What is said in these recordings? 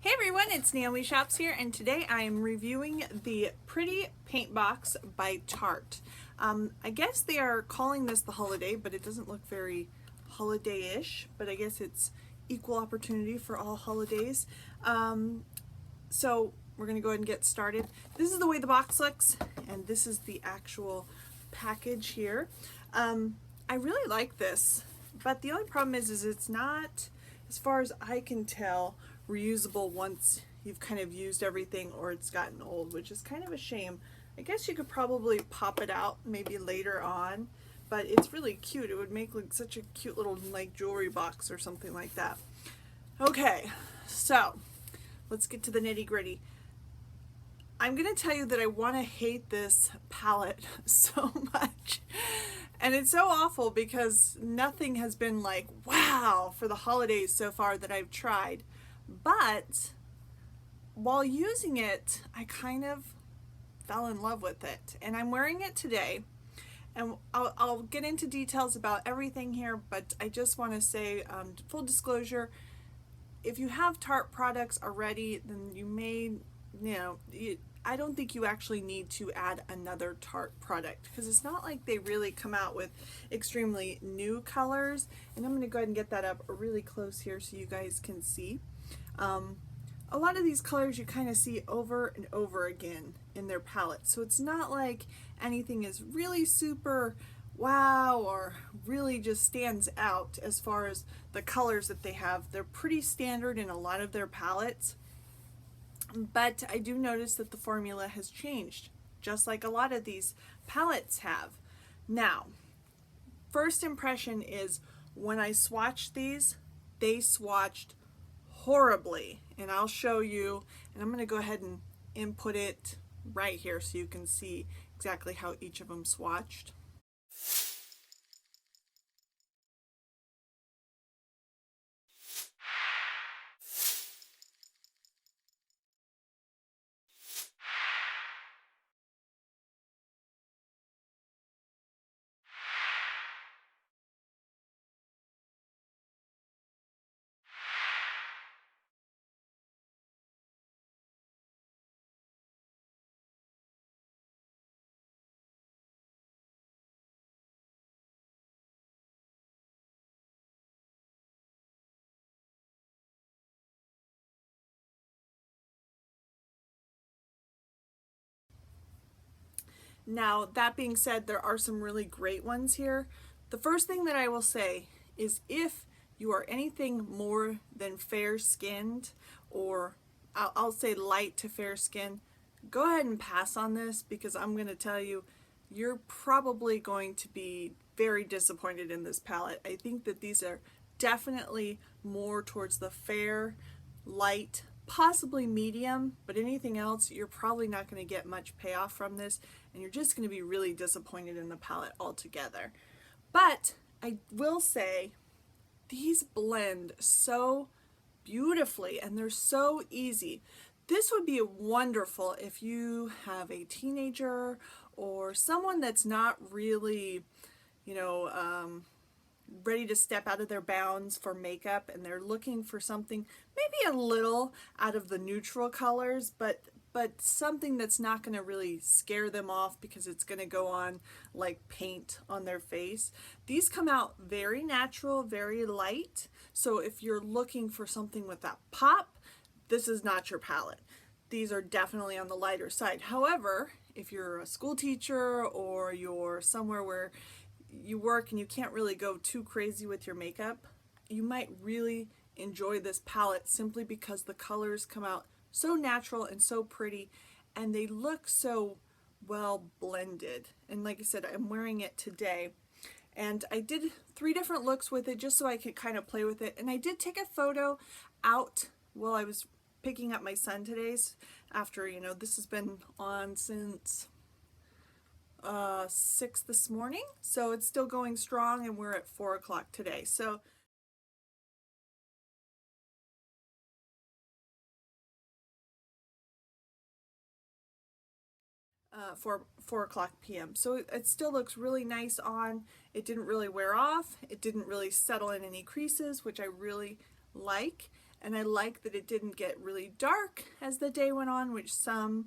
Hey everyone, it's Naomi Shops here, and today I am reviewing the Pretty Paintbox by Tarte. I guess they are calling this the holiday, but it doesn't look very holiday-ish, but I guess it's equal opportunity for all holidays. So we're going to go ahead and get started. This is the way the box looks, and this is the actual package here. I really like this, but the only problem is it's not, as far as I can tell, reusable once you've kind of used everything or it's gotten old, which is kind of a shame. I guess you could probably pop it out maybe later on, but it's really cute. It would make like such a cute little like jewelry box or something like that. Okay, so let's get to the nitty-gritty. I'm gonna tell you that I want to hate this palette so much. And it's so awful because nothing has been like, wow, for the holidays so far that I've tried. But while using it, I kind of fell in love with it. And I'm wearing it today. And I'll get into details about everything here, but I just want to say, full disclosure, if you have Tarte products already, then you may, I don't think you actually need to add another Tarte product because it's not like they really come out with extremely new colors. And I'm going to go ahead and get that up really close here so you guys can see. A lot of these colors you kind of see over and over again in their palette. So it's not like anything is really super wow or really just stands out as far as the colors that they have. They're pretty standard in a lot of their palettes. But I do notice that the formula has changed, just like a lot of these palettes have. Now, first impression is when I swatched these, they swatched horribly. And I'll show you, and I'm going to go ahead and input it right here so you can see exactly how each of them swatched. Now, that being said, there are some really great ones here. The first thing that I will say is if you are anything more than fair-skinned, or I'll say light to fair skin, go ahead and pass on this because I'm going to tell you, you're probably going to be very disappointed in this palette. I think that these are definitely more towards the fair, light, possibly medium, but anything else, you're probably not going to get much payoff from this, and you're just going to be really disappointed in the palette altogether. But I will say, these blend so beautifully and they're so easy. This would be wonderful if you have a teenager or someone that's not really, ready to step out of their bounds for makeup and they're looking for something maybe a little out of the neutral colors, but something that's not going to really scare them off because it's going to go on like paint on their face. These come out very natural, very light. So if you're looking for something with that pop, this is not your palette. These are definitely on the lighter side. However, if you're a school teacher or you're somewhere where you work and you can't really go too crazy with your makeup, you might really enjoy this palette simply because the colors come out so natural and so pretty and they look so well blended. And like I said, I'm wearing it today and I did 3 different looks with it just so I could kind of play with it. And I did take a photo out while I was picking up my son today's after, this has been on since 6 this morning, so it's still going strong and we're at 4 o'clock today. So for 4 o'clock p.m. So it still looks really nice on. It didn't really wear off. It didn't really settle in any creases, which I really like. and I like that it didn't get really dark as the day went on, which some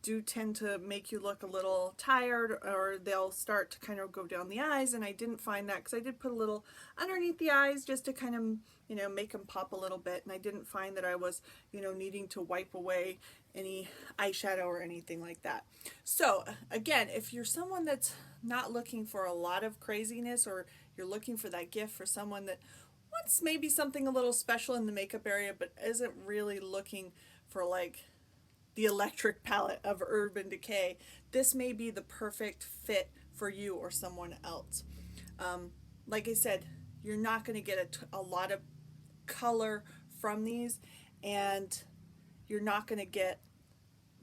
do tend to make you look a little tired, or they'll start to kind of go down the eyes, and I didn't find that because I did put a little underneath the eyes just to kind of, you know, make them pop a little bit, and I didn't find that I was, you know, needing to wipe away any eyeshadow or anything like that. So again, if you're someone that's not looking for a lot of craziness, or you're looking for that gift for someone that wants maybe something a little special in the makeup area but isn't really looking for like the electric palette of Urban Decay, this may be the perfect fit for you or someone else. Like I said, you're not going to get a lot of color from these, and you're not going to get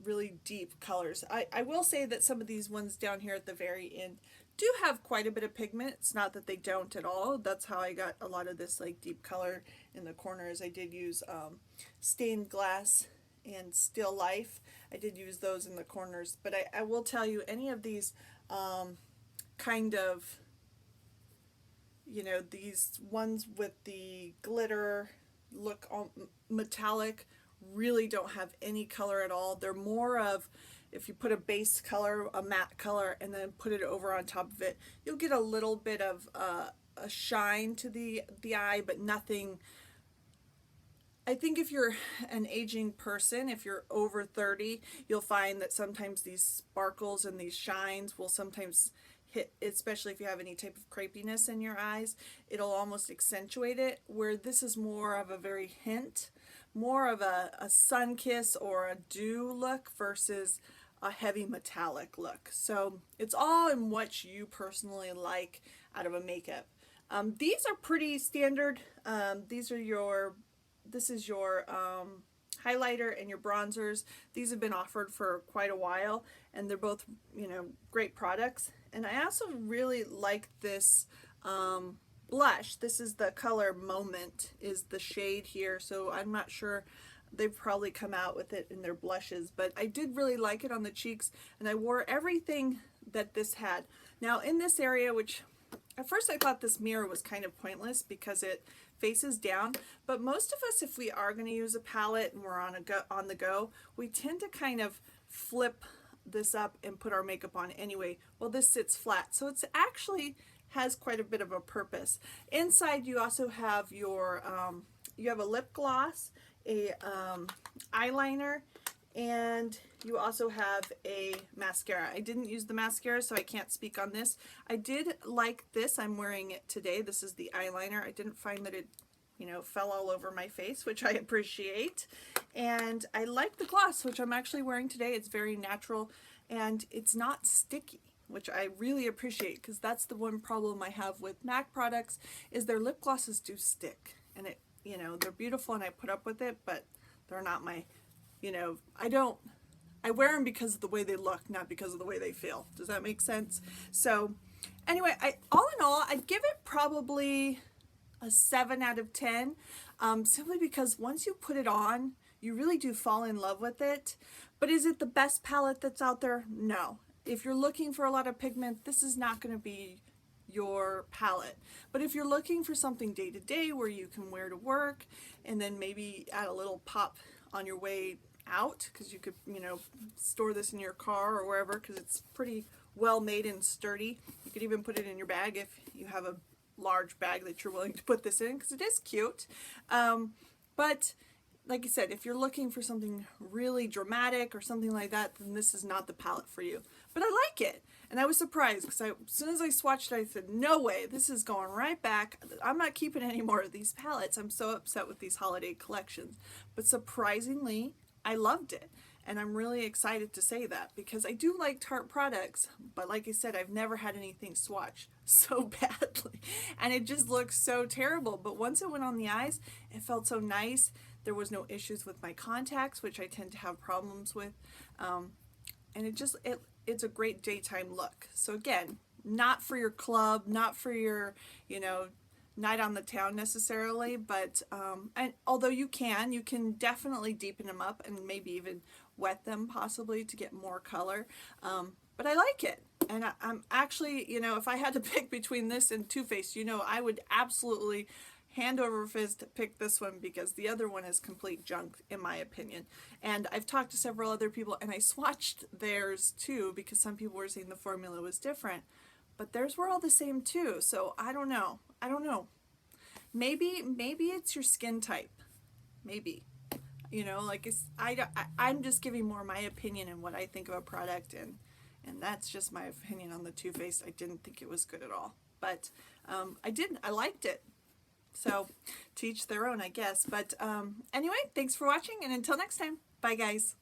really deep colors. I will say that some of these ones down here at the very end do have quite a bit of pigment. It's not that they don't at all. That's how I got a lot of this like deep color in the corners. I did use stained glass and Still Life. I did use those in the corners, but I will tell you, any of these kind of, you know, these ones with the glitter look metallic really don't have any color at all. They're more of, if you put a base color, a matte color, and then put it over on top of it, you'll get a little bit of a shine to the eye, but nothing. I think if you're an aging person, if you're over 30, you'll find that sometimes these sparkles and these shines will sometimes hit, especially if you have any type of crepiness in your eyes, it'll almost accentuate it, where this is more of a very hint, more of a sun kiss or a dew look versus a heavy metallic look. So it's all in what you personally like out of a makeup. These are pretty standard. This is your highlighter and your bronzers. These have been offered for quite a while, and they're both, you know, great products. And I also really like this blush. This is the color Moment, is the shade here. So I'm not sure, they've probably come out with it in their blushes, but I did really like it on the cheeks, and I wore everything that this had. Now in this area, which at first I thought this mirror was kind of pointless because it faces down, but most of us, if we are going to use a palette and we're on the go, we tend to kind of flip this up and put our makeup on anyway. Well, this sits flat, so it's actually has quite a bit of a purpose. Inside you also have your you have a lip gloss, a eyeliner, and you also have a mascara. I didn't use the mascara, so I can't speak on this. I did like this. I'm wearing it today. This is the eyeliner. I didn't find that it, you know, fell all over my face, which I appreciate. And I like the gloss, which I'm actually wearing today. It's very natural, and it's not sticky, which I really appreciate, because that's the one problem I have with MAC products, is their lip glosses do stick. And it, you know, they're beautiful and I put up with it, but they're not my, you know, I wear them because of the way they look, not because of the way they feel. Does that make sense? So anyway, all in all, I'd give it probably a 7 out of 10, simply because once you put it on, you really do fall in love with it. But is it the best palette that's out there? No. If you're looking for a lot of pigment, this is not going to be your palette. But if you're looking for something day to day where you can wear to work, and then maybe add a little pop on your way out, because you could, you know, store this in your car or wherever, because it's pretty well made and sturdy. You could even put it in your bag if you have a large bag that you're willing to put this in, because it is cute. But like I said, if you're looking for something really dramatic or something like that, then this is not the palette for you. But I like it, and I was surprised, because as soon as I swatched it, I said, no way, this is going right back. I'm not keeping any more of these palettes. I'm so upset with these holiday collections. But surprisingly, I loved it, and I'm really excited to say that, because I do like Tarte products, but like I said, I've never had anything swatch so badly, and it just looks so terrible. But once it went on the eyes, it felt so nice. There was no issues with my contacts, which I tend to have problems with, and it's a great daytime look. So again, not for your club, not for your, you know, night on the town necessarily, but and although you can definitely deepen them up and maybe even wet them possibly to get more color, but I like it. And I'm actually, you know, if I had to pick between this and Too Faced, you know, I would absolutely hand over fist pick this one because the other one is complete junk in my opinion. And I've talked to several other people and I swatched theirs too because some people were saying the formula was different, but theirs were all the same too. So I don't know. I don't know. Maybe it's your skin type. Maybe. You know, like I'm just giving more my opinion and what I think of a product, and that's just my opinion on the Too Faced. I didn't think it was good at all, but I liked it. So to each their own, I guess. But anyway, thanks for watching, and until next time, bye guys.